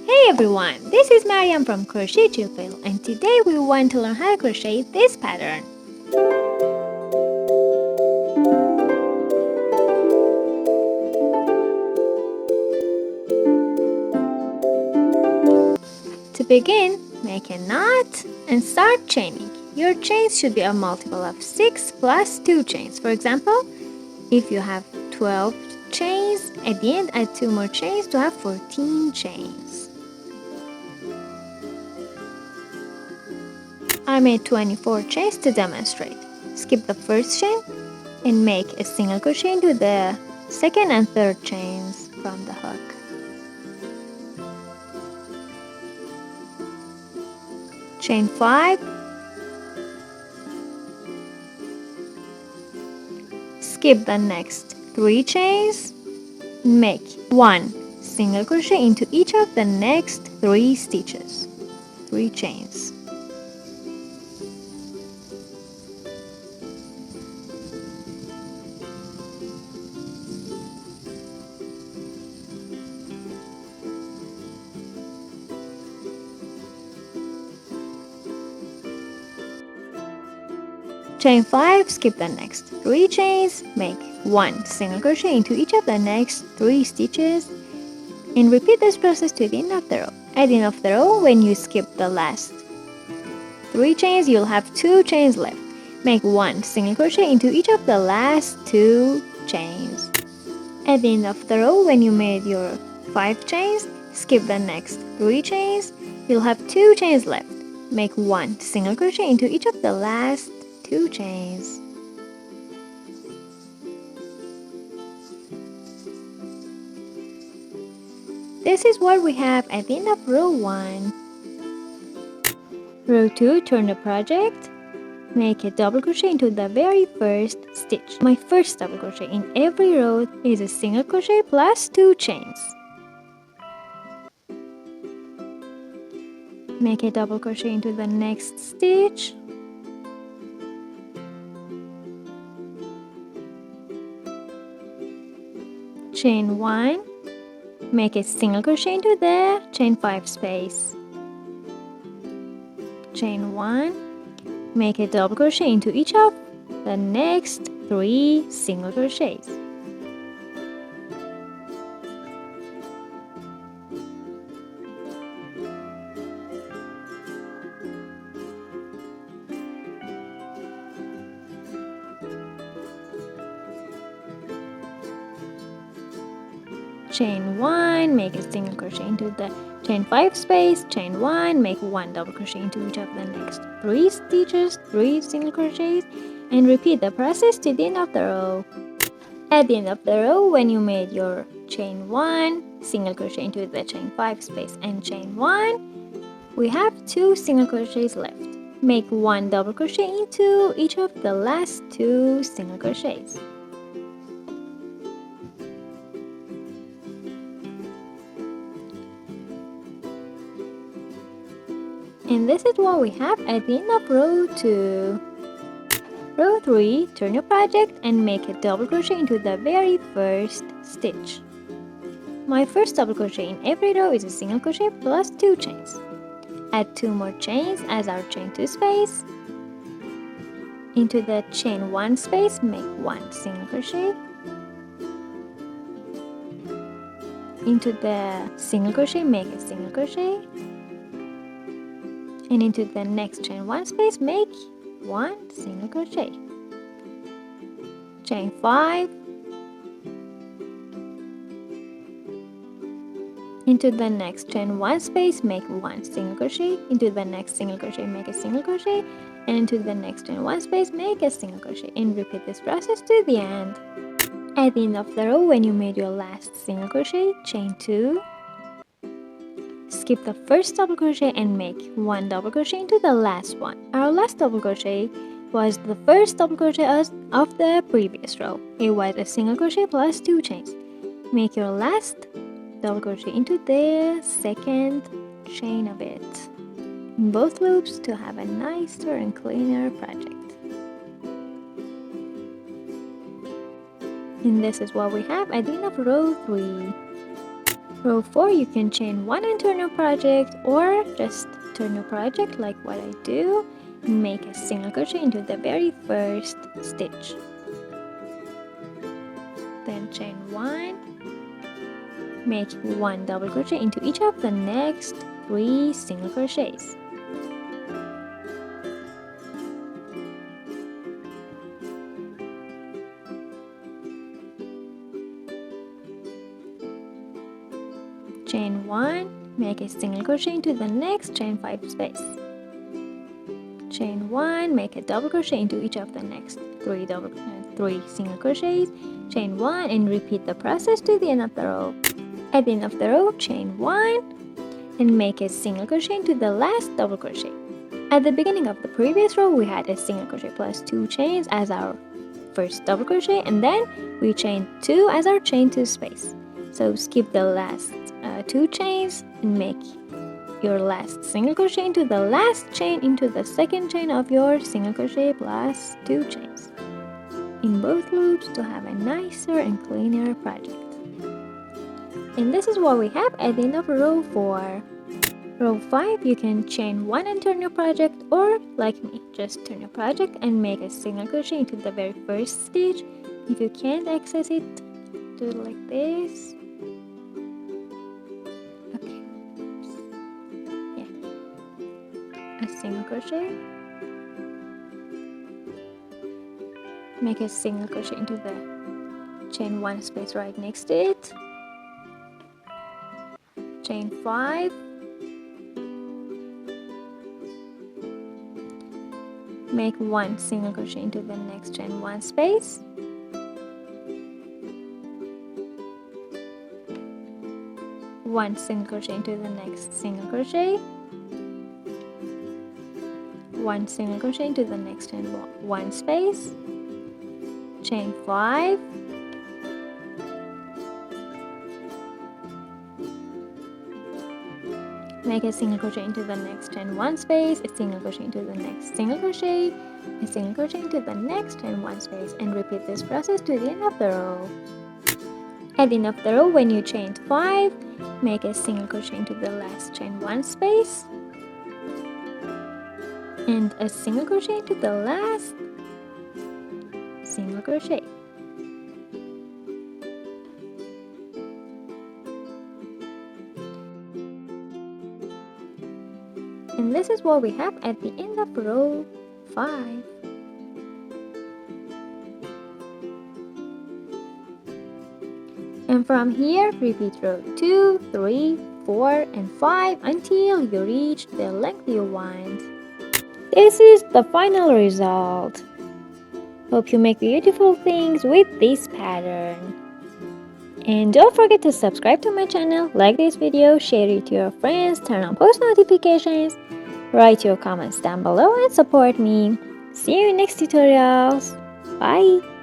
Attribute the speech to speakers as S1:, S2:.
S1: Hey everyone, this is Maryam from Crochet Tutorial, and today we want to learn how to crochet this pattern. To begin, make a knot and start chaining. Your chains should be a multiple of 6 plus 2 chains. For example, if you have 12 chains, at the end add 2 more chains to have 14 chains. I made 24 chains to demonstrate. Skip the first chain and make a single crochet into the second and third chains from the hook. Chain 5, skip the next 3 chains, make 1 single crochet into each of the next 3 stitches, 3 chains. Chain 5, skip the next 3 chains, make 1 single crochet into each of the next 3 stitches, and repeat this process to the end of the row. At the end of the row, when you skip the last 3 chains, you'll have 2 chains left. Make 1 single crochet into each of the last 2 chains. At the end of the row, when you made your 5 chains, skip the next 3 chains, you'll have 2 chains left. Make 1 single crochet into each of the last 2 chains. This is what we have at the end of row 1. Row 2, turn the project. Make a double crochet into the very first stitch. My first double crochet in every row is a single crochet plus 2 chains. Make a double crochet into the next stitch. Chain 1, make a single crochet into the chain 5 space. Chain 1, make a double crochet into each of the next 3 single crochets. Chain 1, make a single crochet into the chain 5 space. Chain 1, make 1 double crochet into each of the next 3 stitches, 3 single crochets, and repeat the process to the end of the row. At the end of the row, when you made your chain 1, single crochet into the chain 5 space and chain 1, we have 2 single crochets left. Make 1 double crochet into each of the last 2 single crochets. And this is what we have at the end of row 2. Row 3, turn your project and make a double crochet into the very first stitch. My first double crochet in every row is a single crochet plus 2 chains. Add 2 more chains as our chain 2 space. Into the chain 1 space, make 1 single crochet. Into the single crochet, make a single crochet. And into the next chain 1 space, make 1 single crochet. Chain 5. Into the next chain 1 space, make 1 single crochet. Into the next single crochet, make a single crochet. And into the next chain 1 space, make a single crochet. And repeat this process to the end. At the end of the row, when you made your last single crochet, chain 2. Skip the first double crochet and make 1 double crochet into the last one. Our last double crochet was the first double crochet of the previous row. It was a single crochet plus 2 chains. Make your last double crochet into the second chain of it in both loops to have a nicer and cleaner project. And this is what we have at the end of row 3. Row 4, you can chain 1 and turn your project, or just turn your project like what I do and make a single crochet into the very first stitch. Then chain 1, make 1 double crochet into each of the next 3 single crochets. Chain 1, make a single crochet into the next chain 5 space. Chain 1, make a double crochet into each of the next 3 single crochets. Chain 1 and repeat the process to the end of the row. At the end of the row, chain 1 and make a single crochet into the last double crochet. At the beginning of the previous row, we had a single crochet plus 2 chains as our first double crochet, and then we chained 2 as our chain 2 space. So skip the last 2 chains and make your last single crochet into the last chain into the second chain of your single crochet plus 2 chains in both loops to have a nicer and cleaner project. And this is what we have at the end of row 4. Row 5, you can chain 1 and turn your project, or like me, just turn your project and make a single crochet into the very first stitch. If you can't access it, do it like this. Okay. Yeah. A single crochet. Make a single crochet into the chain 1 space right next to it. Chain 5. Make 1 single crochet into the next chain 1 space. One single crochet into the next single crochet. 1 single crochet into the next chain 1 space. Chain 5. Make a single crochet into the next chain 1 space, a single crochet into the next single crochet, a single crochet into the next chain 1 space, and repeat this process to the end of the row. At the end of the row, when you chained 5, make a single crochet into the last chain 1 space and a single crochet into the last single crochet. And this is what we have at the end of row 5. And from here, repeat row 2, 3, 4, and 5 until you reach the length you want. This is the final result. Hope you make beautiful things with this pattern. And don't forget to subscribe to my channel, like this video, share it to your friends, turn on post notifications, write your comments down below and support me. See you in next tutorials. Bye!